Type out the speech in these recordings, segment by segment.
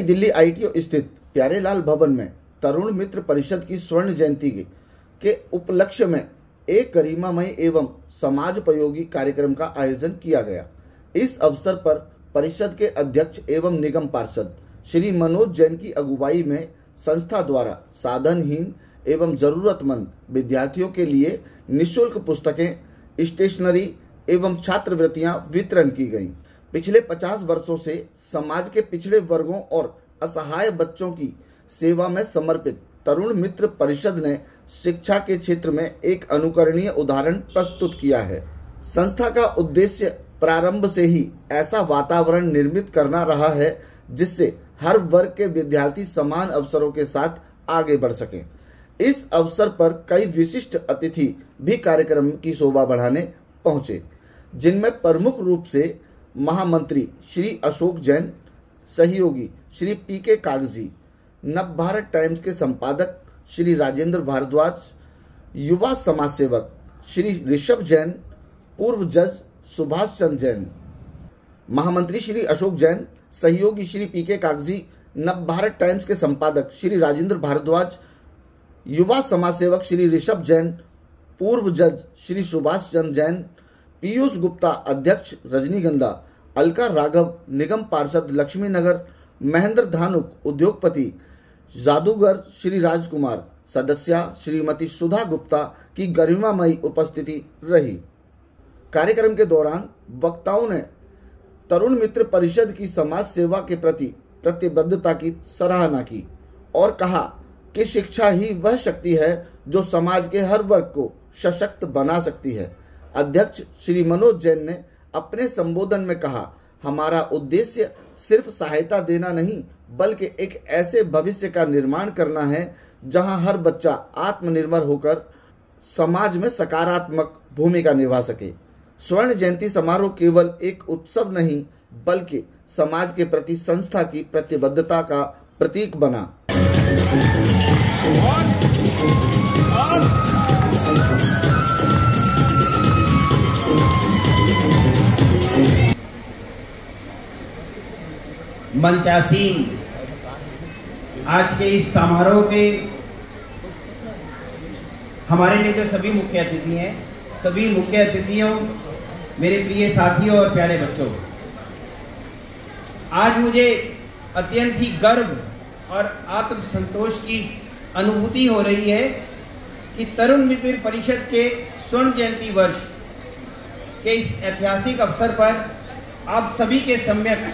Delhi ITO स्थित प्यारेलाल भवन में तरुण मित्र परिषद की स्वर्ण जयंती के उपलक्ष्य में एक गरिमामय एवं समाजोपयोगी कार्यक्रम का आयोजन किया गया। इस अवसर पर परिषद के अध्यक्ष एवं निगम पार्षद श्री मनोज जैन की अगुवाई में संस्था द्वारा साधनहीन एवं जरूरतमंद विद्यार्थियों के लिए निःशुल्क पुस्तकें, स्टेशनरी एवं छात्रवृत्तियां वितरण की गईं। पिछले 50 वर्षों से समाज के पिछड़े वर्गों और असहाय बच्चों की सेवा में समर्पित तरुण मित्र परिषद ने शिक्षा के क्षेत्र में एक अनुकरणीय उदाहरण प्रस्तुत किया है। संस्था का उद्देश्य प्रारंभ से ही ऐसा वातावरण निर्मित करना रहा है जिससे हर वर्ग के विद्यार्थी समान अवसरों के साथ आगे बढ़ सकें। इस अवसर पर कई विशिष्ट अतिथि भी कार्यक्रम की शोभा बढ़ाने पहुंचे, जिनमें प्रमुख रूप से महामंत्री श्री अशोक जैन, सहयोगी श्री PK कागजी, नवभारत टाइम्स के संपादक श्री राजेंद्र भारद्वाज, युवा समाज सेवक श्री ऋषभ जैन, पूर्व जज सुभाष चंद्र जैन। महामंत्री श्री अशोक जैन, सहयोगी श्री PK कागजी, नवभारत टाइम्स के संपादक श्री राजेंद्र भारद्वाज, युवा समाज सेवक श्री ऋषभ जैन, पूर्व जज श्री सुभाष चंद्र जैन, पीयूष गुप्ता अध्यक्ष रजनीगंधा, अलका राघव निगम पार्षद लक्ष्मीनगर, महेंद्र धानुक उद्योगपति, जादूगर श्री राजकुमार, सदस्या श्रीमती सुधा गुप्ता की गरिमामयी उपस्थिति रही। कार्यक्रम के दौरान वक्ताओं ने तरुण मित्र परिषद की समाज सेवा के प्रति प्रतिबद्धता की सराहना की और कहा कि शिक्षा ही वह शक्ति है जो समाज के हर वर्ग को सशक्त बना सकती है। अध्यक्ष श्री मनोज जैन ने अपने संबोधन में कहा, हमारा उद्देश्य सिर्फ सहायता देना नहीं बल्कि एक ऐसे भविष्य का निर्माण करना है जहां हर बच्चा आत्मनिर्भर होकर समाज में सकारात्मक भूमिका निभा सके। स्वर्ण जयंती समारोह केवल एक उत्सव नहीं बल्कि समाज के प्रति संस्था की प्रतिबद्धता का प्रतीक बना। मंचासीन आज के इस समारोह के हमारे लिए तो सभी मुख्य अतिथि हैं, सभी मुख्य अतिथियों, मेरे प्रिय साथियों और प्यारे बच्चों, आज मुझे अत्यंत ही गर्व और आत्मसंतोष की अनुभूति हो रही है कि तरुण मित्र परिषद के स्वर्ण जयंती वर्ष के इस ऐतिहासिक अवसर पर आप सभी के सम्यक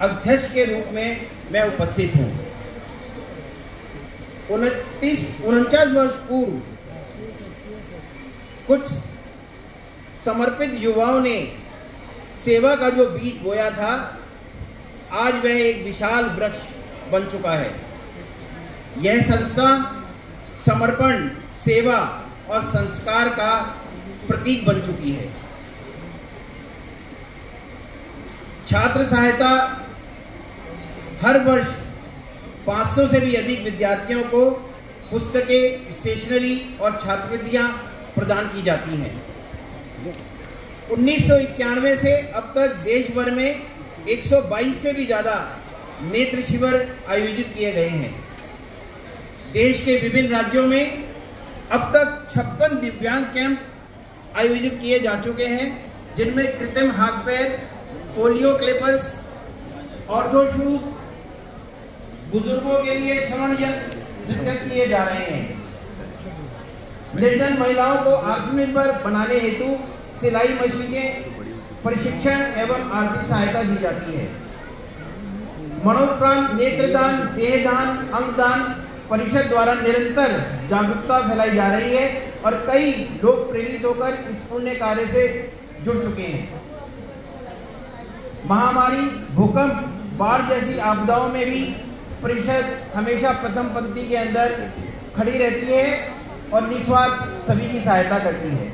अध्यक्ष के रूप में मैं उपस्थित हूँ। 49 वर्ष पूर्व कुछ समर्पित युवाओं ने सेवा का जो बीज बोया था, आज वह एक विशाल वृक्ष बन चुका है। यह संस्था समर्पण, सेवा और संस्कार का प्रतीक बन चुकी है। छात्र सहायता हर वर्ष 500 से भी अधिक विद्यार्थियों को पुस्तकें, स्टेशनरी और छात्रवृत्तियां प्रदान की जाती हैं। 1991 से अब तक देश भर में 122 से भी ज़्यादा नेत्र शिविर आयोजित किए गए हैं। देश के विभिन्न राज्यों में अब तक 56 दिव्यांग कैंप आयोजित किए जा चुके हैं, जिनमें कृत्रिम हाथ पैर, पोलियो क्लिपर्स, ऑर्थो शूज, बुजुर्गों के लिए श्रवण यंत्र वितरित किए जा रहे हैं। निर्धन महिलाओं को आत्मनिर्भर बनाने हेतु सिलाई मशीनें, प्रशिक्षण एवं आर्थिक सहायता दी जाती है। मरणोपरांत नेत्रदान, देहदान, अंगदान परिषद द्वारा निरंतर जागरूकता फैलाई जा रही है और कई लोग प्रेरित होकर इस पुण्य कार्य से जुड़ चुके हैं। महामारी, भूकंप, बाढ़ जैसी आपदाओं में भी परिषद हमेशा प्रथम पंक्ति के अंदर खड़ी रहती है और निस्वार्थ सभी की सहायता करती है।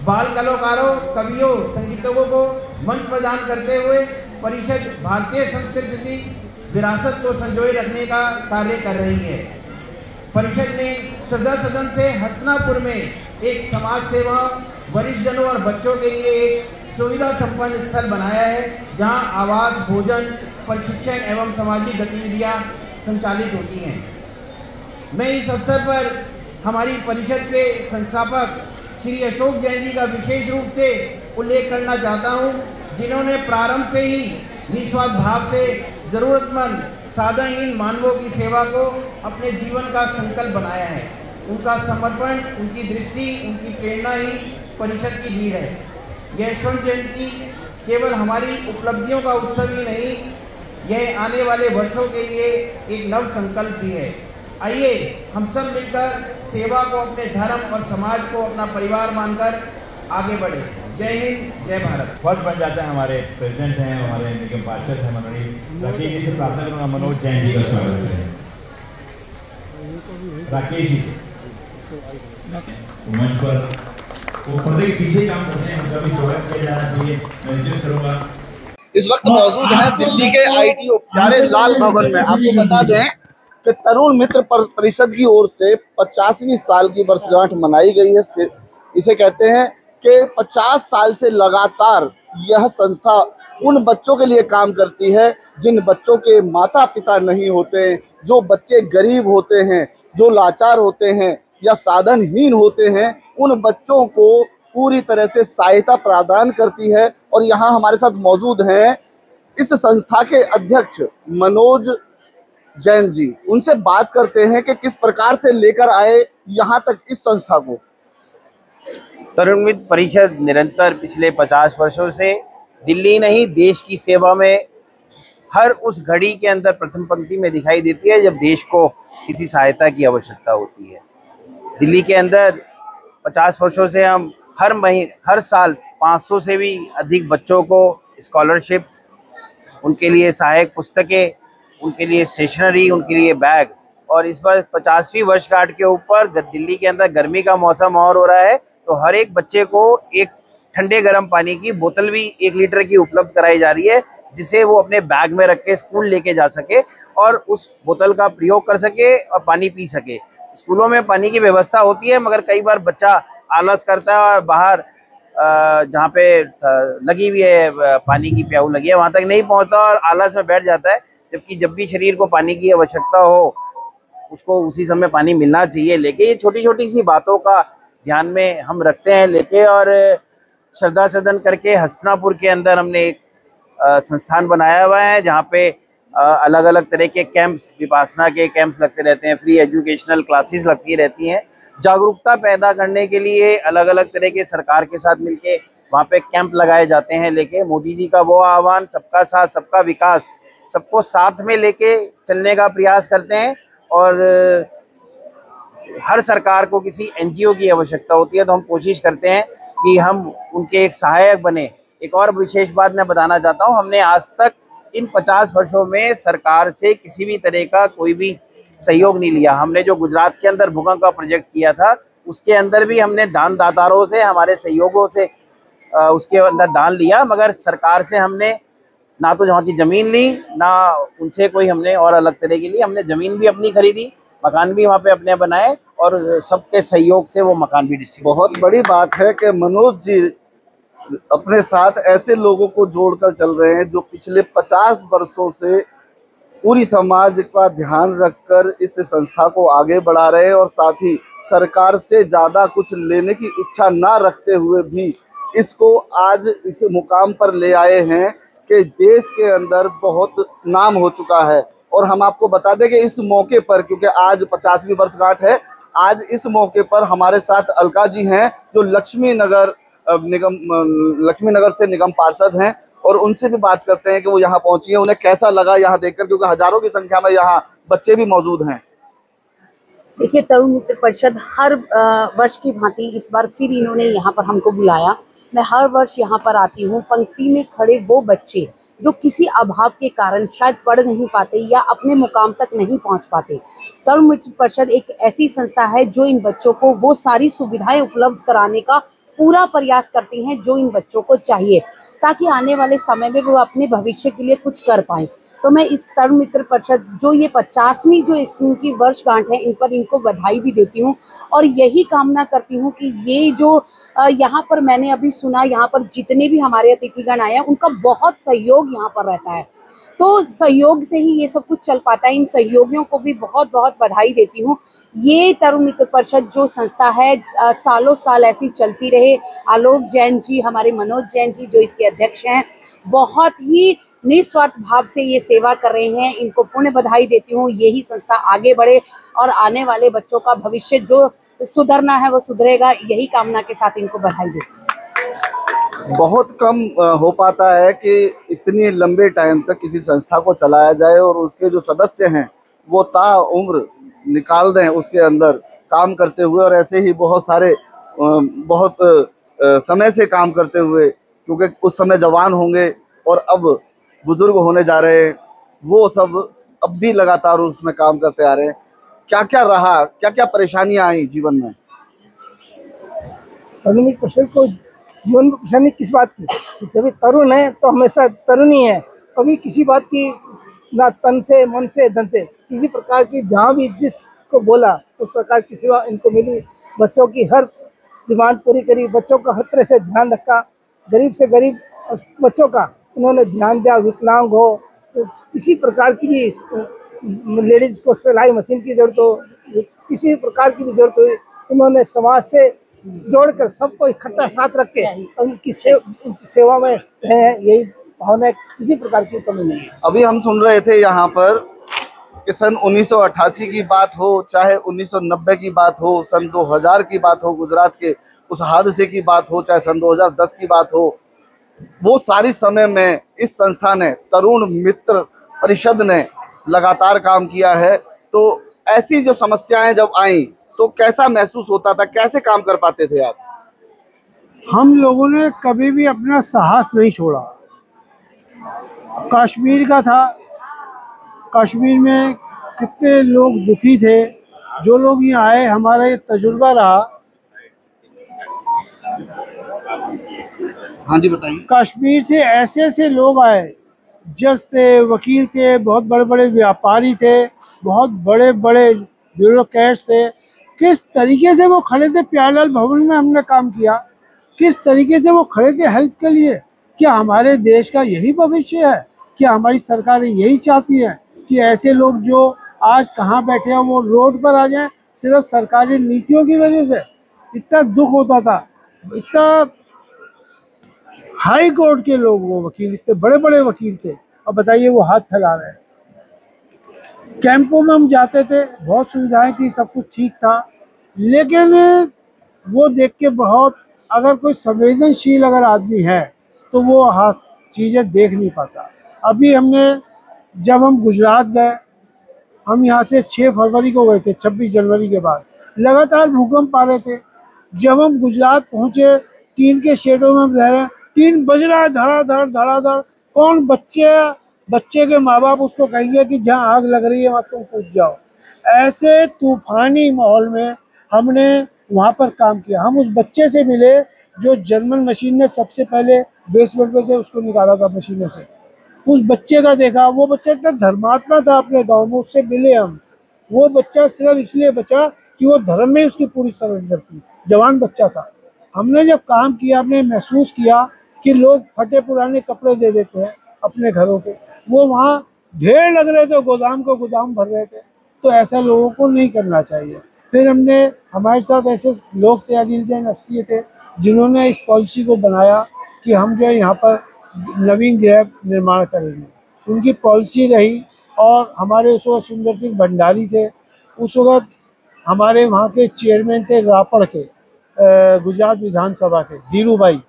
बाल कलाकारों, कवियों, संगीतकों को मंच प्रदान करते हुए परिषद भारतीय संस्कृति विरासत को संजोए रखने का कार्य कर रही है। परिषद ने सदर सदन से हसनापुर में एक समाज सेवा, वरिष्ठ जनों और बच्चों के लिए एक सुविधा संपन्न स्थल बनाया है, जहां आवास, भोजन, प्रशिक्षण एवं सामाजिक गतिविधियां संचालित होती हैं। मैं इस अवसर पर हमारी परिषद के संस्थापक श्री अशोक जैन जी का विशेष रूप से उल्लेख करना चाहता हूं, जिन्होंने प्रारंभ से ही निस्वार्थ भाव से जरूरतमंद साधनहीन मानवों की सेवा को अपने जीवन का संकल्प बनाया है। उनका समर्पण, उनकी दृष्टि, उनकी प्रेरणा ही परिषद की रीढ़ है। यह स्वर्ण जयंती केवल हमारी उपलब्धियों का उत्सव ही नहीं, यह आने वाले वर्षों के लिए एक नव संकल्प भी है। आइए हम सब मिलकर सेवा को अपने धर्म और समाज को अपना परिवार मानकर आगे बढ़े। जय हिंद, जय भारत। फर्स्ट बन जाते हैं हमारे प्रेसिडेंट हैं, हमारे निगम पार्षद हैं मनोनीय राकेश जी से प्रार्थना करूँगा मनोज जैन जी का स्वागत करें। राकेश जी मंच पर वो पर्दे के पीछे काम करते हैं, उनका भी स्वागत किया जाना चाहिए। मैं रिक्वेस्ट करूँगा। इस वक्त मौजूद है दिल्ली के ITO प्यारेलाल भवन में। आपको बता दें कि तरुण मित्र परिषद की ओर से 50वीं साल की वर्षगांठ मनाई गई है। इसे कहते हैं कि 50 साल से लगातार यह संस्था उन बच्चों के लिए काम करती है जिन बच्चों के माता पिता नहीं होते, जो बच्चे गरीब होते हैं, जो लाचार होते हैं या साधनहीन होते हैं, उन बच्चों को पूरी तरह से सहायता प्रदान करती है। और यहाँ हमारे साथ मौजूद हैं इस संस्था के अध्यक्ष मनोज जैन जी। उनसे बात करते हैं कि किस प्रकार से लेकर आए यहाँ तक इस संस्था को। तरुण मित्र परिषद निरंतर पिछले 50 वर्षों से दिल्ली नहीं देश की सेवा में हर उस घड़ी के अंदर प्रथम पंक्ति में दिखाई देती है जब देश को किसी सहायता की आवश्यकता होती है। दिल्ली के अंदर 50 वर्षों से हम हर साल 500 से भी अधिक बच्चों को स्कॉलरशिप्स, उनके लिए सहायक पुस्तकें, उनके लिए स्टेशनरी, उनके लिए बैग, और इस बार 50वीं वर्षगांठ के ऊपर दिल्ली के अंदर गर्मी का मौसम और हो रहा है, तो हर एक बच्चे को एक ठंडे गर्म पानी की बोतल भी 1 लीटर की उपलब्ध कराई जा रही है, जिसे वो अपने बैग में रख के स्कूल लेके जा सके और उस बोतल का प्रयोग कर सके और पानी पी सके। स्कूलों में पानी की व्यवस्था होती है, मगर कई बार बच्चा आलस करता है और बाहर जहाँ पे लगी हुई है पानी की प्याऊ लगी है वहाँ तक नहीं पहुँचता और आलस में बैठ जाता है। जबकि जब भी शरीर को पानी की आवश्यकता हो उसको उसी समय पानी मिलना चाहिए। लेके ये छोटी छोटी सी बातों का ध्यान में हम रखते हैं लेके, और श्रद्धा सदन करके हसनापुर के अंदर हमने एक संस्थान बनाया हुआ है जहाँ पे अलग अलग तरह के कैंप्स, विपासना के कैंप्स लगते रहते हैं, फ्री एजुकेशनल क्लासेस लगती रहती हैं। जागरूकता पैदा करने के लिए अलग अलग तरह के सरकार के साथ मिलके वहाँ पे कैंप लगाए जाते हैं। लेके मोदी जी का वो आह्वान सबका साथ सबका विकास, सबको साथ में लेके चलने का प्रयास करते हैं। और हर सरकार को किसी NGO की आवश्यकता होती है तो हम कोशिश करते हैं कि हम उनके एक सहायक बने। एक और विशेष बात मैं बताना चाहता हूँ, हमने आज तक इन 50 वर्षों में सरकार से किसी भी तरह का कोई भी सहयोग नहीं लिया। हमने जो गुजरात के अंदर भूकंप का प्रोजेक्ट किया था उसके अंदर भी हमने दान दातारों से, हमारे सहयोगों से उसके अंदर दान लिया, मगर सरकार से हमने ना तो वहाँ की ज़मीन ली, ना उनसे कोई हमने और अलग तरह के लिए हमने ज़मीन भी अपनी खरीदी, मकान भी वहाँ पे अपने बनाए और सबके सहयोग से वो मकान भी डिस्ट्रीब्यूट। बहुत बड़ी बात है कि मनोज जी अपने साथ ऐसे लोगों को जोड़कर चल रहे हैं जो पिछले 50 वर्षों से पूरी समाज का ध्यान रखकर इस संस्था को आगे बढ़ा रहे हैं और साथ ही सरकार से ज़्यादा कुछ लेने की इच्छा ना रखते हुए भी इसको आज इस मुकाम पर ले आए हैं कि देश के अंदर बहुत नाम हो चुका है। और हम आपको बता दें कि इस मौके पर, क्योंकि आज 50वीं वर्षगांठ है, आज इस मौके पर हमारे साथ अलका जी हैं जो लक्ष्मी नगर से निगम पार्षद हैं, और उनसे भी बात करते हैं कि वो यहाँ पहुंची हैं, उन्हें कैसा लगा यहाँ देखकर, क्योंकि हजारों की संख्या में यहाँ बच्चे भी मौजूद हैं। देखिए, तरुण मित्र परिषद हर वर्ष की भांति इस बार फिर इन्होंने यहाँ पर हमको बुलाया। मैं हर वर्ष यहाँ पर आती हूँ। पंक्ति में खड़े वो बच्चे जो किसी अभाव के कारण शायद पढ़ नहीं पाते या अपने मुकाम तक नहीं पहुँच पाते, तरुण मित्र परिषद एक ऐसी संस्था है जो इन बच्चों को वो सारी सुविधाएं उपलब्ध कराने का पूरा प्रयास करती हैं जो इन बच्चों को चाहिए, ताकि आने वाले समय में वो अपने भविष्य के लिए कुछ कर पाएं। तो मैं इस तरुण मित्र परिषद जो ये 50वीं जो इनकी वर्षगांठ है, इन पर इनको बधाई भी देती हूँ और यही कामना करती हूँ कि ये जो यहाँ पर मैंने अभी सुना, यहाँ पर जितने भी हमारे अतिथिगण आए हैं उनका बहुत सहयोग यहाँ पर रहता है। तो सहयोग से ही ये सब कुछ चल पाता है। इन सहयोगियों को भी बहुत बहुत बधाई देती हूँ। ये तरुण मित्र परिषद जो संस्था है सालों साल ऐसी चलती रहे। आलोक जैन जी, हमारे मनोज जैन जी जो इसके अध्यक्ष हैं, बहुत ही निस्वार्थ भाव से ये सेवा कर रहे हैं। इनको पुण्य बधाई देती हूँ। यही संस्था आगे बढ़े और आने वाले बच्चों का भविष्य जो सुधरना है वो सुधरेगा, यही कामना के साथ इनको बधाई देती हूँ। बहुत कम हो पाता है कि इतनी लंबे टाइम तक किसी संस्था को चलाया जाए और उसके जो सदस्य हैं वो ताउम्र निकाल दें उसके अंदर काम करते हुए, और ऐसे ही बहुत सारे बहुत समय से काम करते हुए, क्योंकि उस समय जवान होंगे और अब बुजुर्ग होने जा रहे हैं, वो सब अब भी लगातार उसमें काम करते आ रहे हैं। क्या क्या रहा, क्या क्या परेशानियां आई जीवन में? तरुण मित्र परिषद को जीवन में परेशानी किस बात की? जब तरुण है तो हमेशा तरुण ही है। कभी किसी बात की ना तन से, मन से, धन से, किसी प्रकार की जहाँ भी जिसको बोला उस प्रकार की सेवा इनको मिली। बच्चों की हर डिमांड पूरी करी, बच्चों का हर तरह से ध्यान रखा। गरीब से गरीब बच्चों का इन्होंने ध्यान दिया। विकलांग हो तो किसी प्रकार की भी लेडीज को सिलाई मशीन की जरूरत हो, किसी प्रकार की भी जरूरत हो, इन्होंने समाज से जोड़कर सबको इकट्ठा साथ रख के उनकी सेवा में है। यही भावना, किसी प्रकार की कमी नहीं है। अभी हम सुन रहे थे यहाँ पर कि सन 1988 की बात हो, चाहे 1990 की बात हो, सन 2000 की बात हो, गुजरात के उस हादसे की बात हो, चाहे सन 2010 की बात हो, वो सारी समय में इस संस्था ने, तरुण मित्र परिषद ने लगातार काम किया है। तो ऐसी जो समस्याएं जब आई तो कैसा महसूस होता था, कैसे काम कर पाते थे आप? हम लोगों ने कभी भी अपना साहस नहीं छोड़ा। कश्मीर का था, कश्मीर में कितने लोग दुखी थे, जो लोग यहाँ आए, हमारा ये तजुर्बा रहा। हाँ जी बताइए। कश्मीर से ऐसे ऐसे लोग आए, जज थे, वकील थे, बहुत बड़े बड़े व्यापारी थे, बहुत बड़े बड़े ब्यूरोक्रेट्स थे। किस तरीके से वो खड़े थे प्यारेलाल भवन में, हमने काम किया। किस तरीके से वो खड़े थे हेल्प के लिए। क्या हमारे देश का यही भविष्य है? क्या हमारी सरकारें यही चाहती हैं कि ऐसे लोग जो आज कहाँ बैठे हैं वो रोड पर आ जाएं सिर्फ सरकारी नीतियों की वजह से? इतना दुख होता था। इतना हाई कोर्ट के लोग, वो वकील, इतने बड़े बड़े वकील थे, अब बताइए वो हाथ फैला रहे हैं। कैंपों में हम जाते थे, बहुत सुविधाएं थी, सब कुछ ठीक था, लेकिन वो देख के बहुत, अगर कोई संवेदनशील अगर आदमी है तो वो हाथ चीज़ें देख नहीं पाता। अभी जब हम गुजरात गए, हम यहाँ से 6 फरवरी को गए थे, 26 जनवरी के बाद लगातार भूकंप आ रहे थे। जब हम गुजरात पहुँचे, टीन के शेडों में हम रह रहे हैं, टीन बज रहा है धड़ाधड़ धड़ाधड़। कौन बच्चे के माँ बाप उसको कहेंगे कि जहाँ आग लग रही है वहाँ तुम कूद जाओ? ऐसे तूफानी माहौल में हमने वहाँ पर काम किया। हम उस बच्चे से मिले जो जर्मन मशीन ने सबसे पहले बेसमेंट में से उसको निकाला था मशीनों से। उस बच्चे का देखा, वो बच्चा इतना धर्मात्मा था अपने गांव में, उससे मिले हम। वो बच्चा सिर्फ इसलिए बचा कि वो धर्म में उसकी पूरी सरेंडर थी, जवान बच्चा था। हमने जब काम किया, हमने महसूस किया कि लोग फटे पुराने कपड़े दे देते हैं अपने घरों के, वो वहाँ ढेर लग रहे थे, गोदाम को गोदाम भर रहे थे। तो ऐसा लोगों को नहीं करना चाहिए। फिर हमारे साथ ऐसे लोग थे, अजीज़ नफ्सी थे, जिन्होंने इस पॉलिसी को बनाया कि हम जो है यहाँ पर नवीन गृह निर्माण करेंगे। उनकी पॉलिसी रही। और हमारे उस वक्त सुंदर सिंह भंडारी थे, उस वक्त हमारे वहाँ के चेयरमैन थे रापड़ के, गुजरात विधानसभा के धीरू भाई,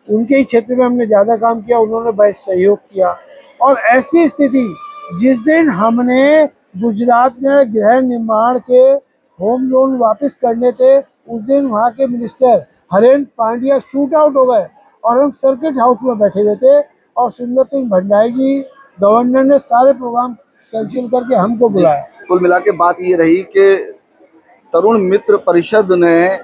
उनके ही क्षेत्र में हमने ज़्यादा काम किया, उन्होंने बहुत सहयोग किया। और ऐसी स्थिति, जिस दिन हमने गुजरात में गृह निर्माण के होम लोन वापस करने थे, उस दिन वहाँ के minister Harendra Pandya shoot out हो गए और हम सर्किट हाउस में बैठे हुए थे, और सुंदर सिंह भंडारी जी गवर्नर ने सारे प्रोग्राम कैंसिल करके हमको बुलाया। कुल मिला के बात ये रही कि तरुण मित्र परिषद ने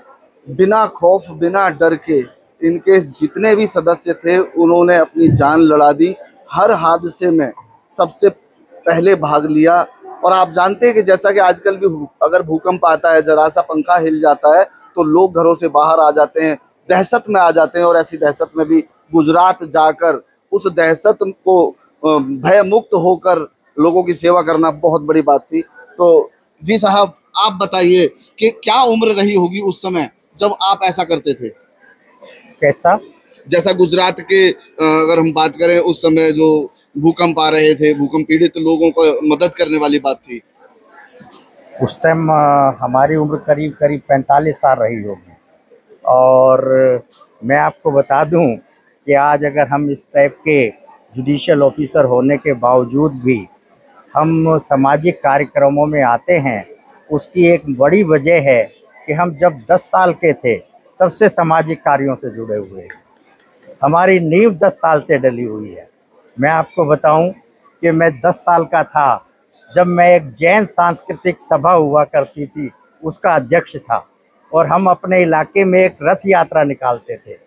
बिना खौफ, बिना डर के, इनके जितने भी सदस्य थे उन्होंने अपनी जान लड़ा दी। हर हादसे में सबसे पहले भाग लिया। और आप जानते हैं कि जैसा कि आजकल भी अगर भूकंप आता है, जरा सा पंखा हिल जाता है तो लोग घरों से बाहर आ जाते हैं, दहशत में आ जाते हैं। और ऐसी दहशत में भी गुजरात जाकर उस दहशत को भय मुक्त होकर लोगों की सेवा करना बहुत बड़ी बात थी। तो जी साहब, आप बताइए कि क्या उम्र रही होगी उस समय जब आप ऐसा करते थे? कैसा? जैसा गुजरात के अगर हम बात करें, उस समय जो भूकंप आ रहे थे, भूकंप पीड़ित लोगों को मदद करने वाली बात थी। उस टाइम हमारी उम्र करीब करीब 45 साल रही होगी। और मैं आपको बता दूं कि आज अगर हम इस टाइप के जुडिशियल ऑफिसर होने के बावजूद भी हम सामाजिक कार्यक्रमों में आते हैं, उसकी एक बड़ी वजह है कि हम जब 10 साल के थे तब से सामाजिक कार्यों से जुड़े हुए हैं। हमारी नींव 10 साल से डली हुई है। मैं आपको बताऊं कि मैं 10 साल का था जब मैं एक जैन सांस्कृतिक सभा हुआ करती थी, उसका अध्यक्ष था, और हम अपने इलाके में एक रथ यात्रा निकालते थे।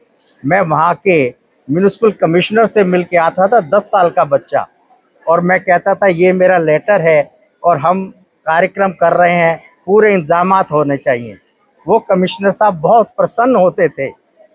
मैं वहाँ के म्यूनिसिपल कमिश्नर से मिल के आता था, 10 साल का बच्चा, और मैं कहता था ये मेरा लेटर है और हम कार्यक्रम कर रहे हैं, पूरे इंतजामात होने चाहिए। वो कमिश्नर साहब बहुत प्रसन्न होते थे,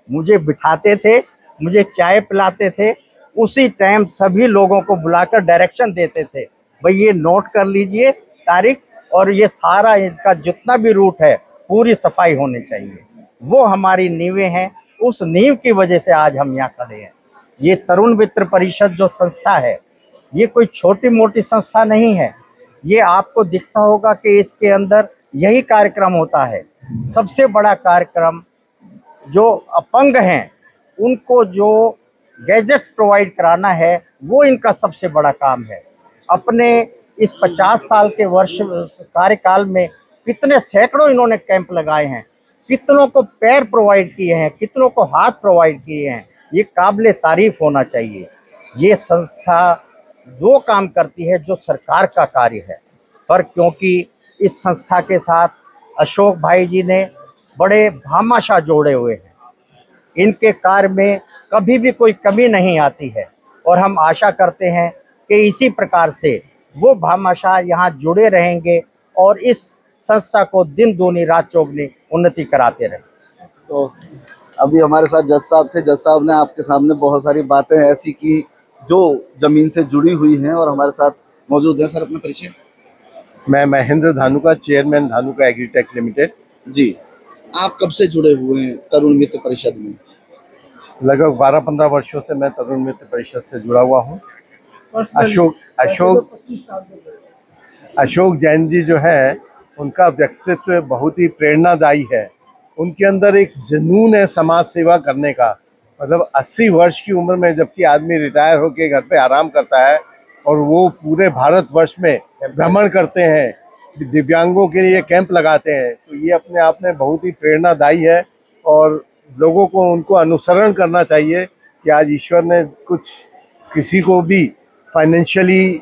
मुझे बिठाते थे, मुझे चाय पिलाते थे, उसी टाइम सभी लोगों को बुलाकर डायरेक्शन देते थे, भाई ये नोट कर लीजिए तारीख, और ये सारा इनका जितना भी रूट है पूरी सफाई होनी चाहिए। वो हमारी नींवें हैं, उस नींव की वजह से आज हम यहाँ खड़े हैं। ये तरुण मित्र परिषद जो संस्था है, ये कोई छोटी मोटी संस्था नहीं है। ये आपको दिखता होगा कि इसके अंदर यही कार्यक्रम होता है। सबसे बड़ा कार्यक्रम जो अपंग हैं उनको जो गैजेट्स प्रोवाइड कराना है, वो इनका सबसे बड़ा काम है। अपने इस 50 साल के वर्ष कार्यकाल में कितने सैकड़ों इन्होंने कैंप लगाए हैं, कितनों को पैर प्रोवाइड किए हैं, कितनों को हाथ प्रोवाइड किए हैं। ये काबिले तारीफ होना चाहिए। ये संस्था वो काम करती है जो सरकार का कार्य है, पर क्योंकि इस संस्था के साथ अशोक भाई जी ने बड़े भामाशाह जोड़े हुए हैं, इनके कार्य में कभी भी कोई कमी नहीं आती है, और हम आशा करते हैं कि इसी प्रकार से वो भामाशाह यहाँ जुड़े रहेंगे और इस संस्था को दिन दूनी रात चौगनी उन्नति कराते रहें। तो अभी हमारे साथ जज साहब थे। जज साहब ने आपके सामने बहुत सारी बातें ऐसी की जो जमीन से जुड़ी हुई हैं और हमारे साथ मौजूद हैं। सर, अपना परिचय। मैं Mahendra Dhanuka, chairman Dhanuka Agritech Limited. जी, आप कब से जुड़े हुए हैं तरुण मित्र परिषद में? लगभग 12-15 वर्षों से मैं तरुण मित्र परिषद से जुड़ा हुआ हूँ। अशोक जैन जी जो है, उनका व्यक्तित्व बहुत ही प्रेरणादायी है। उनके अंदर एक जुनून है समाज सेवा करने का। मतलब 80 वर्ष की उम्र में जबकि आदमी रिटायर होकर घर पे आराम करता है और वो पूरे भारतवर्ष में भ्रमण करते हैं, दिव्यांगों के लिए कैंप लगाते हैं, तो ये अपने आप में बहुत ही प्रेरणादायी है और लोगों को उनको अनुसरण करना चाहिए कि आज ईश्वर ने कुछ किसी को भी फाइनेंशियली,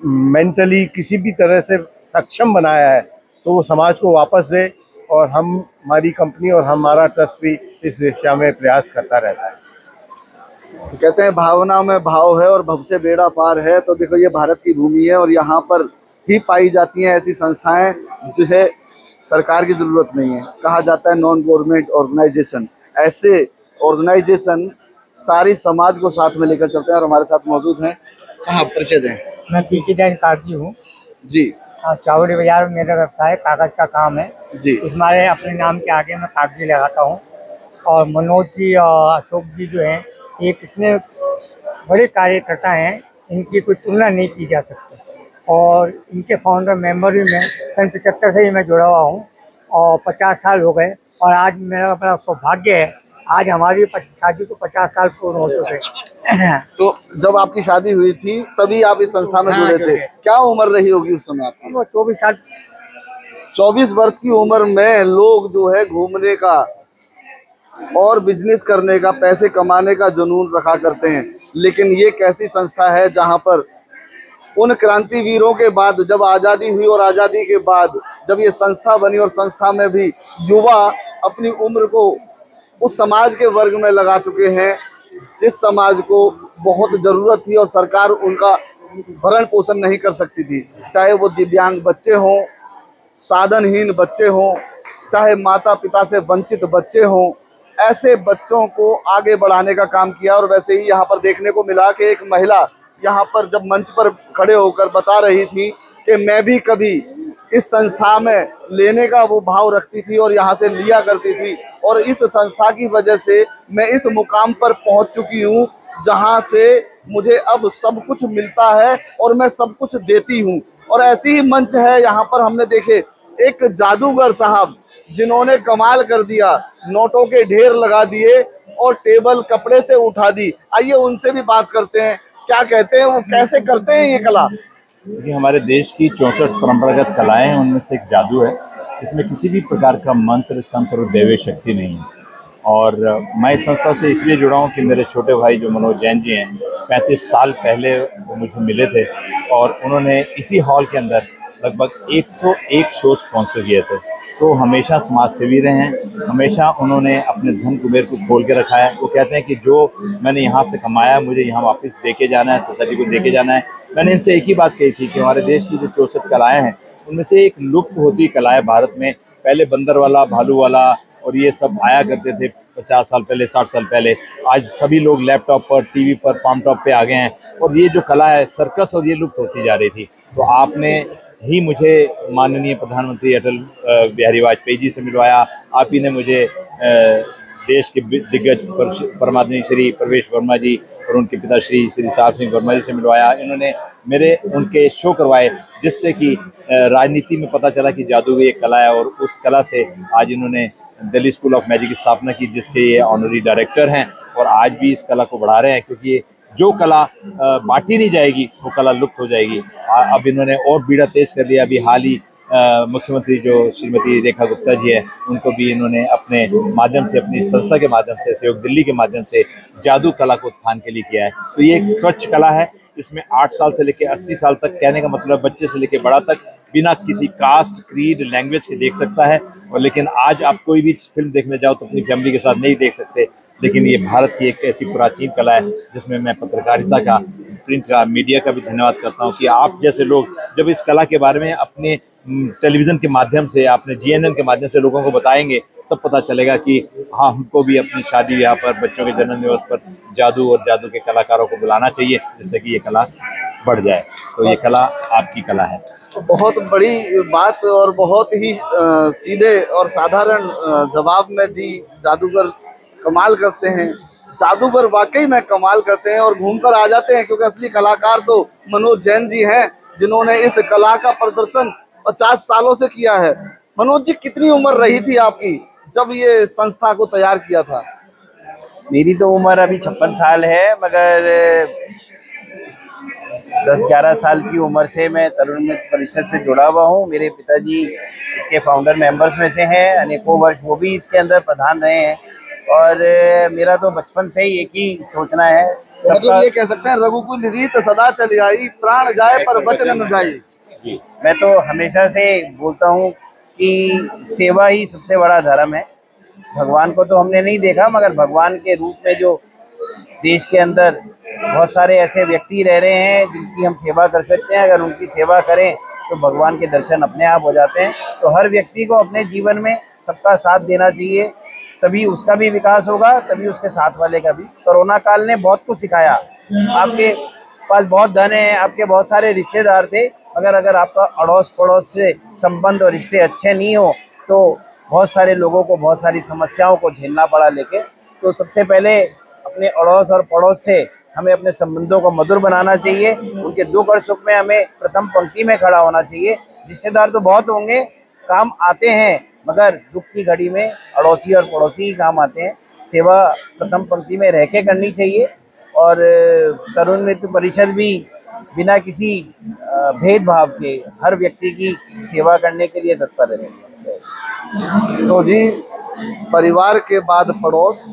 मेंटली किसी भी तरह से सक्षम बनाया है तो वो समाज को वापस दे, और हमारी कंपनी और हमारा ट्रस्ट भी इस दिशा में प्रयास करता रहता है। तो कहते हैं भावना में भाव है और भव से बेड़ा पार है। तो देखो, ये भारत की भूमि है और यहाँ पर ही पाई जाती हैं ऐसी संस्थाएं जिसे सरकार की ज़रूरत नहीं है। कहा जाता है नॉन गवर्नमेंट ऑर्गेनाइजेशन। ऐसे ऑर्गेनाइजेशन सारी समाज को साथ में लेकर चलते हैं और हमारे साथ मौजूद हैं। साहब, परिचय दें। मैं पीके जैन कागजी हूँ जी। चावड़ी बाजार में मेरा व्यवसाय कागज का काम है जी। इसमें अपने नाम के आगे मैं कागजी लगाता हूँ। और मनोज जी और अशोक जी जो हैं, ये कितने बड़े कार्यकर्ता हैं, इनकी कोई तुलना नहीं की जा सकती। और इनके फाउंडर मेंबर भी मैं सन 75 से ही मैं जुड़ा हुआ हूँ और 50 साल हो गए। और आज मेरा बड़ा सौभाग्य है, आज हमारी शादी को 50 साल पूर्ण हो चुके। तो जब आपकी शादी हुई थी तभी आप इस संस्था में जुड़े थे। क्या उम्र रही होगी उस समय आपकी? 24 साल। 24 वर्ष की उम्र में लोग जो है घूमने का और बिजनेस करने का, पैसे कमाने का जुनून रखा करते हैं, लेकिन ये कैसी संस्था है जहां पर उन क्रांतिवीरों के बाद जब आज़ादी हुई और आज़ादी के बाद जब ये संस्था बनी और संस्था में भी युवा अपनी उम्र को उस समाज के वर्ग में लगा चुके हैं जिस समाज को बहुत ज़रूरत थी और सरकार उनका भरण पोषण नहीं कर सकती थी। चाहे वो दिव्यांग बच्चे हों, साधनहीन बच्चे हों, चाहे माता पिता से वंचित बच्चे हों, ऐसे बच्चों को आगे बढ़ाने का काम किया। और वैसे ही यहाँ पर देखने को मिला कि एक महिला यहाँ पर जब मंच पर खड़े होकर बता रही थी कि मैं भी कभी इस संस्था में लेने का वो भाव रखती थी और यहाँ से लिया करती थी, और इस संस्था की वजह से मैं इस मुकाम पर पहुँच चुकी हूँ जहाँ से मुझे अब सब कुछ मिलता है और मैं सब कुछ देती हूँ। और ऐसी ही मंच है यहाँ पर हमने देखे एक जादूगर साहब जिन्होंने कमाल कर दिया, नोटों के ढेर लगा दिए और टेबल कपड़े से उठा दी। आइए उनसे भी बात करते हैं, क्या कहते हैं, वो कैसे करते हैं ये कला। क्योंकि हमारे देश की 64 परंपरागत कलाएं हैं, उनमें से एक जादू है। इसमें किसी भी प्रकार का मंत्र तंत्र और दैवीय शक्ति नहीं है। और मैं इस संस्था से इसलिए जुड़ा हूँ कि मेरे छोटे भाई जो मनोज जैन जी हैं, 35 साल पहले वो मुझे मिले थे और उन्होंने इसी हॉल के अंदर लगभग 101 शो स्पॉन्सर किए थे। तो हमेशा समाज सेवी रहे हैं, हमेशा उन्होंने अपने धन कुबेर को खोल के रखा है। वो कहते हैं कि जो मैंने यहाँ से कमाया मुझे यहाँ वापस दे के जाना है, सोसाइटी को दे के जाना है। मैंने इनसे एक ही बात कही थी कि हमारे देश की जो 64 कलाएँ हैं उनमें से एक लुप्त होती कलाएँ भारत में, पहले बंदर वाला, भालू वाला और ये सब आया करते थे 50 साल पहले, 60 साल पहले। आज सभी लोग लैपटॉप पर, टीवी पर, पाम टॉप पे आ गए हैं और ये जो कला है सर्कस और ये लुप्त होती जा रही थी। तो आपने ही मुझे माननीय प्रधानमंत्री अटल बिहारी वाजपेयी जी से मिलवाया। आप ही ने मुझे देश के दिग्गज परमात्मा श्री प्रवेश वर्मा जी और उनके पिता श्री साहब सिंह वर्मा जी से मिलवाया। इन्होंने उनके शो करवाए जिससे कि राजनीति में पता चला कि जादू भी एक कला है। और उस कला से आज इन्होंने दिल्ली स्कूल ऑफ मैजिक की स्थापना की, जिसके ये ऑनरी डायरेक्टर हैं और आज भी इस कला को बढ़ा रहे हैं, क्योंकि जो कला बांटी नहीं जाएगी वो कला लुप्त हो जाएगी। अब इन्होंने और बीड़ा तेज कर दिया। अभी हाल ही मुख्यमंत्री जो श्रीमती रेखा गुप्ता जी है, उनको भी इन्होंने अपने माध्यम से, अपनी संस्था के माध्यम से, सहयोग दिल्ली के माध्यम से जादू कला को उत्थान के लिए किया है। तो ये एक स्वच्छ कला है। इसमें 8 साल से लेकर 80 साल तक, कहने का मतलब बच्चे से लेकर बड़ा तक, बिना किसी कास्ट, क्रीड, लैंग्वेज के देख सकता है। और लेकिन आज आप कोई भी फिल्म देखने जाओ तो अपनी फैमिली के साथ नहीं देख सकते। लेकिन ये भारत की एक ऐसी प्राचीन कला है जिसमें मैं पत्रकारिता का, प्रिंट का, मीडिया का भी धन्यवाद करता हूँ कि आप जैसे लोग जब इस कला के बारे में अपने टेलीविज़न के माध्यम से, आपने GNN के माध्यम से लोगों को बताएंगे, तब पता चलेगा कि हाँ, हमको भी अपनी शादी ब्याह पर, बच्चों के जन्म दिवस पर जादू और जादू के कलाकारों को बुलाना चाहिए, जिससे कि ये कला बढ़ जाए। तो ये कला आपकी कला है। तो बहुत बड़ी बात और बहुत ही सीधे और साधारण जवाब में दी। जादूगर कमाल करते हैं, जादूगर वाकई में कमाल करते हैं और घूमकर आ जाते हैं, क्योंकि असली कलाकार तो मनोज जैन जी हैं जिन्होंने इस कला का प्रदर्शन 50 सालों से किया है। मनोज जी, कितनी उम्र रही थी आपकी जब ये संस्था को तैयार किया था? मेरी तो उम्र अभी 56 साल है, मगर 10-11 साल की उम्र से मैं तरुण मित्र परिषद से जुड़ा हुआ हूँ। मेरे पिताजी इसके फाउंडर मेंबर्स में से हैं, अनेकों वर्ष वो भी इसके अंदर प्रधान रहे हैं। और मेरा तो बचपन से ही एक ही सोचना है, मतलब ये कह सकते हैं, रघुकुल रीत सदा चली आई, प्राण जाए पर वचन न जाए। मैं तो हमेशा से बोलता हूँ कि सेवा ही सबसे बड़ा धर्म है। भगवान को तो हमने नहीं देखा, मगर भगवान के रूप में जो देश के अंदर बहुत सारे ऐसे व्यक्ति रह रहे हैं जिनकी हम सेवा कर सकते हैं, अगर उनकी सेवा करें तो भगवान के दर्शन अपने आप हो जाते हैं। तो हर व्यक्ति को अपने जीवन में सबका साथ देना चाहिए, तभी उसका भी विकास होगा, तभी उसके साथ वाले का भी। कोरोना काल ने बहुत कुछ सिखाया। आपके पास बहुत धन है, आपके बहुत सारे रिश्तेदार थे, मगर अगर आपका अड़ोस पड़ोस से संबंध और रिश्ते अच्छे नहीं हो तो बहुत सारे लोगों को बहुत सारी समस्याओं को झेलना पड़ा लेके। तो सबसे पहले अपने अड़ोस और पड़ोस से हमें अपने संबंधों को मधुर बनाना चाहिए। उनके दुख और सुख में हमें प्रथम पंक्ति में खड़ा होना चाहिए। रिश्तेदार तो बहुत होंगे, काम आते हैं, मगर दुख की घड़ी में अड़ोसी और पड़ोसी ही काम आते हैं। सेवा प्रथम पंक्ति में रह के करनी चाहिए। और तरुण मित्र परिषद भी बिना किसी भेदभाव के हर व्यक्ति की सेवा करने के लिए तत्पर है। तो जी, परिवार के बाद पड़ोस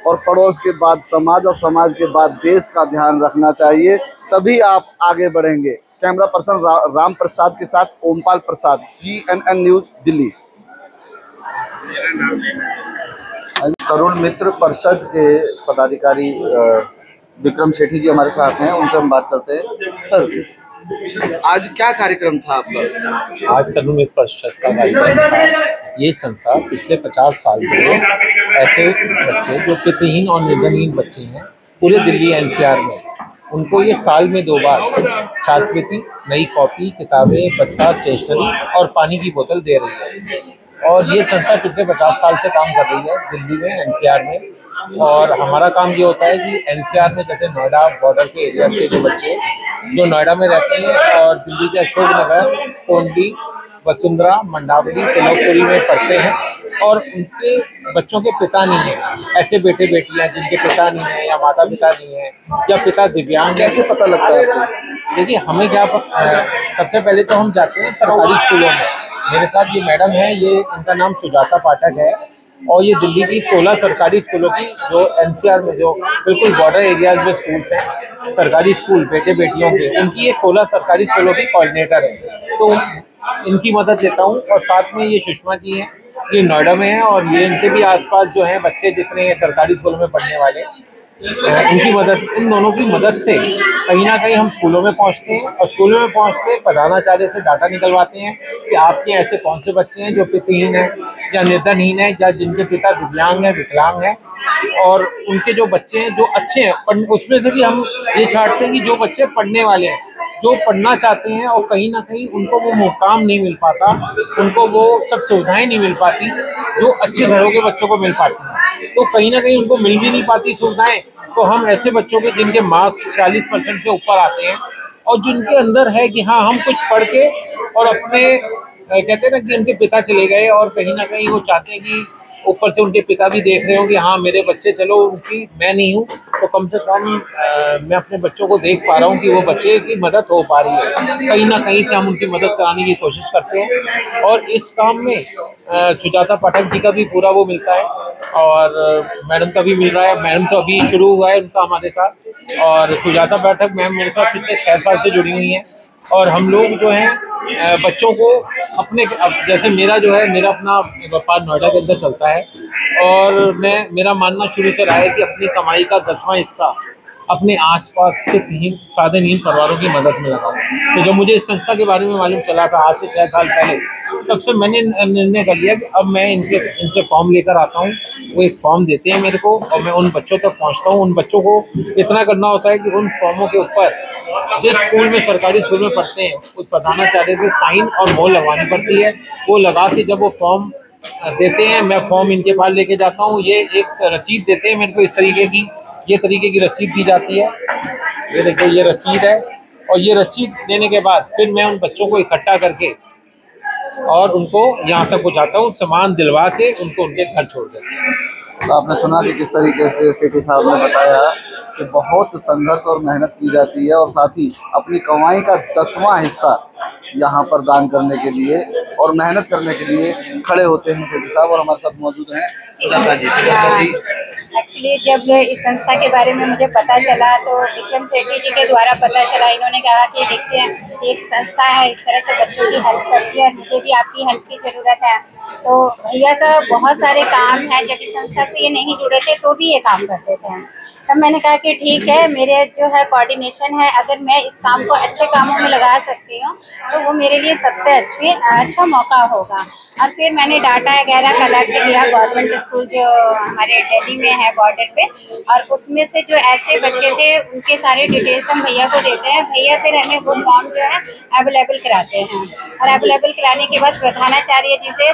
और पड़ोस के बाद समाज और समाज के बाद देश का ध्यान रखना चाहिए, तभी आप आगे बढ़ेंगे। कैमरा पर्सन राम प्रसाद के साथ ओमपाल प्रसाद, GNN न्यूज, दिल्ली। तरुण मित्र परिषद के पदाधिकारी विक्रम सेठी जी हमारे साथ हैं, उनसे हम बात करते हैं। सर, आज क्या कार्यक्रम था आपका? आज तरुण मित्र परिषद का कार्यक्रम था। ये संस्था पिछले 50 साल से ऐसे बच्चे जो पितृहीन और निर्धनहीन बच्चे हैं पूरे दिल्ली NCR में, उनको ये साल में 2 बार छात्रवृत्ति, नई कॉपी, किताबें, बस्ता, स्टेशनरी और पानी की बोतल दे रही है। और ये संस्था पिछले 50 साल से काम कर रही है दिल्ली में, एनसीआर में। और हमारा काम ये होता है कि एनसीआर में जैसे नोएडा बॉर्डर के एरिया के जो बच्चे जो नोएडा में रहते हैं और दिल्ली के अशोक नगर, कोंडी, वसुंधरा, मंडावली, तिलकपुरी में पढ़ते हैं और उनके बच्चों के पिता नहीं है, ऐसे बेटे बेटियां जिनके पिता नहीं है या माता पिता नहीं है या पिता दिव्यांग, कैसे पता लगता है आपको? देखिए हमें क्या सबसे पहले तो हम जाते हैं सरकारी स्कूलों में। मेरे साथ ये मैडम है, ये इनका नाम सुजाता पाठक है और ये दिल्ली की 16 सरकारी स्कूलों की जो एनसीआर में जो बिल्कुल बॉर्डर एरियाज में स्कूल्स हैं, सरकारी स्कूल बेटे बेटियों के, उनकी ये 16 सरकारी स्कूलों की कोऑर्डिनेटर है। तो इनकी मदद लेता हूँ। और साथ में ये सुषमा जी हैं, ये नोएडा में हैं और ये इनके भी आसपास जो हैं बच्चे जितने हैं सरकारी स्कूलों में पढ़ने वाले, इनकी मदद, इन दोनों की मदद से कहीं ना कहीं हम स्कूलों में पहुंचते हैं और स्कूलों में पहुंच के प्रधानाचार्य से डाटा निकलवाते हैं कि आपके ऐसे कौन से बच्चे हैं जो पितृहीन हैं या निर्धनहीन हैं या जिनके पिता दिव्यांग हैं, विकलांग हैं, और उनके जो बच्चे हैं जो अच्छे हैं, उसमें से भी हम ये छांटते हैं कि जो बच्चे पढ़ने वाले हैं, जो पढ़ना चाहते हैं और कहीं ना कहीं उनको वो मुकाम नहीं मिल पाता, उनको वो सब सुविधाएं नहीं मिल पाती जो अच्छे घरों के बच्चों को मिल पाती हैं, तो कहीं ना कहीं उनको मिल भी नहीं पाती सुविधाएं। तो हम ऐसे बच्चों के जिनके मार्क्स 40% से ऊपर आते हैं और जिनके अंदर है कि हाँ हम कुछ पढ़ के और अपने कहते हैं ना कि उनके पिता चले गए और कहीं ना कहीं वो चाहते हैं कि ऊपर से उनके पिता भी देख रहे हो कि हाँ मेरे बच्चे, चलो उनकी मैं नहीं हूँ तो कम से कम मैं अपने बच्चों को देख पा रहा हूँ कि वो बच्चे की मदद हो पा रही है। कहीं ना कहीं से हम उनकी मदद कराने की कोशिश करते हैं और इस काम में सुजाता पाठक जी का भी पूरा वो मिलता है और मैडम का भी मिल रहा है। मैडम तो अभी शुरू हुआ है उनका हमारे साथ, और सुजाता पाठक मैम मेरे साथ पिछले 6 साल से जुड़ी हुई हैं और हम लोग जो हैं बच्चों को अपने, जैसे मेरा जो है, मेरा अपना व्यापार नोएडा के अंदर चलता है और मेरा मानना शुरू से रहा है कि अपनी कमाई का 10वां हिस्सा अपने आसपास के साधनहीन परिवारों की मदद में लगाऊं। तो जब मुझे इस संस्था के बारे में मालूम चला था आज से 6 साल पहले, तब से मैंने निर्णय कर लिया कि अब मैं इनसे फॉर्म लेकर आता हूँ। वो एक फॉर्म देते हैं मेरे को और मैं उन बच्चों तक पहुँचता हूँ। उन बच्चों को इतना करना होता है कि उन फॉर्मों के ऊपर जिस स्कूल में, सरकारी स्कूल में पढ़ते हैं, उस प्रधानाचार्य के साइन और मोहर लगवानी पड़ती है। वो लगा के जब वो फॉर्म देते हैं, मैं फॉर्म इनके पास लेके जाता हूँ। ये एक रसीद देते हैं मेरे को, इस तरीके की, ये तरीके की रसीद दी जाती है। ये देखिए ये रसीद है और ये रसीद देने के बाद फिर मैं उन बच्चों को इकट्ठा करके और उनको यहाँ तक पहुँचाता हूँ, सामान दिलवा के उनको उनके घर छोड़ देता हूँ। तो आपने सुना कि किस तरीके से सेठी साहब ने बताया कि बहुत संघर्ष और मेहनत की जाती है और साथ ही अपनी कमाई का 10वां हिस्सा यहाँ पर दान करने के लिए और मेहनत करने के लिए खड़े होते हैं सेठी साहब। और हमारे साथ मौजूद हैं सुजाता जी। सुजाता जी, एक्चुअली जब इस संस्था के बारे में मुझे पता चला तो विक्रम सेठी जी के द्वारा पता चला। इन्होंने कहा कि देखिए एक संस्था है, इस तरह से बच्चों की हेल्प करती है और मुझे भी आपकी हेल्प की ज़रूरत है। तो भैया का बहुत सारे काम हैं, जब इस संस्था से ये नहीं जुड़े थे तो भी ये काम करते थे। तब मैंने कहा कि ठीक है, मेरे जो है कोऑर्डिनेशन है, अगर मैं इस काम को अच्छे कामों में लगा सकती हूँ तो वो मेरे लिए सबसे अच्छा मौका होगा। और फिर मैंने डाटा वगैरह कलेक्ट किया गवर्नमेंट स्कूल जो हमारे दिल्ली में है बॉर्डर पे, और उसमें से जो ऐसे बच्चे थे उनके सारे डिटेल्स हम भैया को देते हैं। भैया फिर हमें वो फॉर्म जो है अवेलेबल कराते हैं और अवेलेबल कराने के बाद प्रधानाचार्य जी से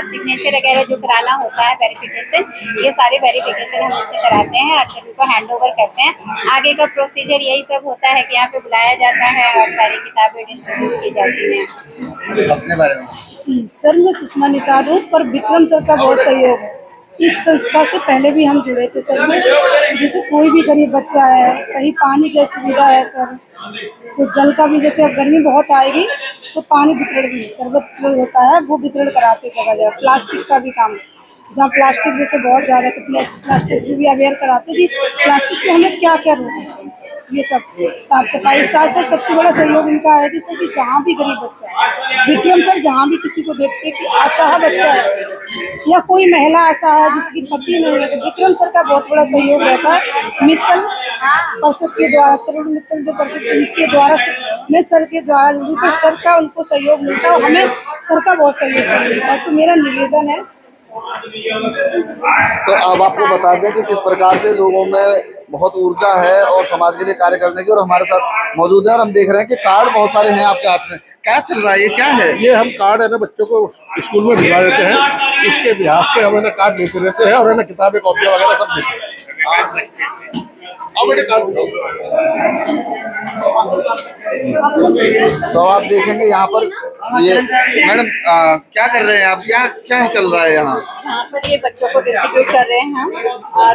सिग्नेचर वगैरह जो कराना होता है, वेरिफिकेशन, ये सारे वेरिफिकेशन हम उनसे कराते हैं और फिर उनको हैंड ओवर करते हैं। आगे का प्रोसीजर यही सब होता है कि यहाँ पे बुलाया जाता है और सारी किताबें डिस्ट्रीब्यूट की जाती हैं। अपने बारे में जी सर, मैं सुषमा निषाद हूँ, पर विक्रम सर का बहुत सहयोग है। इस संस्था से पहले भी हम जुड़े थे सर से। जैसे कोई भी गरीब बच्चा है, कहीं पानी की सुविधा है सर, तो जल का भी, जैसे अब गर्मी बहुत आएगी तो पानी वितरण भी, शरबत जो होता है वो वितरण कराते जगह जगह। प्लास्टिक का भी काम, जहाँ प्लास्टिक जैसे बहुत ज़्यादा, तो प्लास्टिक से भी अवेयर कराते कि प्लास्टिक से हमें क्या क्या रोकना है। ये सब साफ सफाई, साथ साथ सबसे बड़ा सहयोग इनका है कि सर कि जहाँ भी गरीब बच्चा है, विक्रम सर जहाँ भी किसी को देखते कि असहाय बच्चा है या कोई महिला असहाय है जिसकी पति नहीं है, तो विक्रम सर का बहुत बड़ा सहयोग रहता है। मित्तल परिषद के द्वारा, तरुण मित्तल जो परिषद है इसके द्वारा मैं सर के द्वारा जुड़ी, पर सर का उनको सहयोग मिलता है और हमें सर का बहुत सहयोग से मिलता है। तो मेरा निवेदन है। तो अब आपको बता दें कि किस प्रकार से लोगों में बहुत ऊर्जा है और समाज के लिए कार्य करने की, और हमारे साथ मौजूद है। और हम देख रहे हैं कि कार्ड बहुत सारे हैं आपके हाथ में। क्या चल रहा है, ये क्या है? ये हम कार्ड है ना बच्चों को स्कूल में भिजवा देते हैं, इसके बिहाफ पे हम है ना कार्ड देते रहते हैं, और है ना किताबें कॉपियाँ वगैरह सब देते हैं। तो आप देखेंगे यहाँ पर ये मैडम क्या कर रहे हैं आप, क्या चल रहा है यहाँ पर? ये बच्चों को डिस्ट्रीब्यूट कर रहे हैं हम,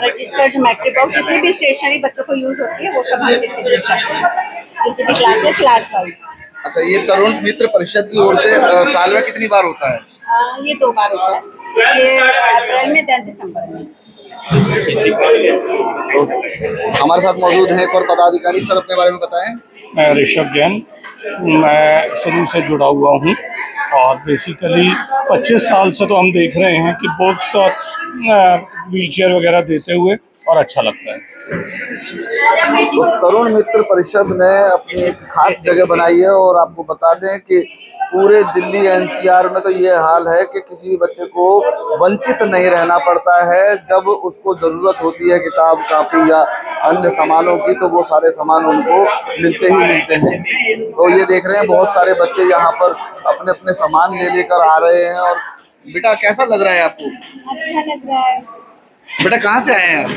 रजिस्टर ज्योमेट्री बॉक्स जितनी भी स्टेशनरी बच्चों को यूज होती है वो सब हम डिस्ट्रीब्यूट करते हैं, जितनी भी क्लास है क्लास वाइज। अच्छा, ये तरुण मित्र परिषद की ओर से साल में कितनी बार होता है? ये 2 बार होता है, ये अप्रैल में 10 दिसंबर में। हमारे साथ मौजूद हैं एक और पदाधिकारी, सर अपने बारे में बताएं। मैं ऋषभ जैन, मैं शुरू से जुड़ा हुआ हूँ और बेसिकली 25 साल से तो हम देख रहे हैं कि बुक्स और व्हीलचेयर वगैरह देते हुए, और अच्छा लगता है। तो तरुण मित्र परिषद ने अपनी एक खास जगह बनाई है, और आपको बता दें कि पूरे दिल्ली एनसीआर में तो ये हाल है कि किसी भी बच्चे को वंचित नहीं रहना पड़ता है। जब उसको ज़रूरत होती है किताब कॉपी या अन्य सामानों की, तो वो सारे सामान उनको मिलते ही मिलते हैं। तो ये देख रहे हैं बहुत सारे बच्चे यहाँ पर अपने अपने सामान ले लेकर आ रहे हैं। और बेटा कैसा लग रहा है आपको? अच्छा लग रहा है। बेटा कहाँ से आए हैं आप?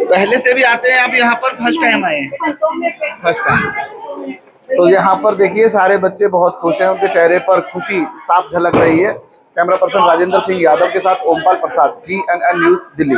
पहले से भी आते हैं आप यहाँ पर? फर्स्ट टाइम आए हैं? First time. तो यहाँ पर देखिए सारे बच्चे बहुत खुश हैं, उनके चेहरे पर खुशी साफ झलक रही है। कैमरा पर्सन राजेंद्र सिंह यादव के साथ ओमपाल प्रसाद, GNN न्यूज़, दिल्ली।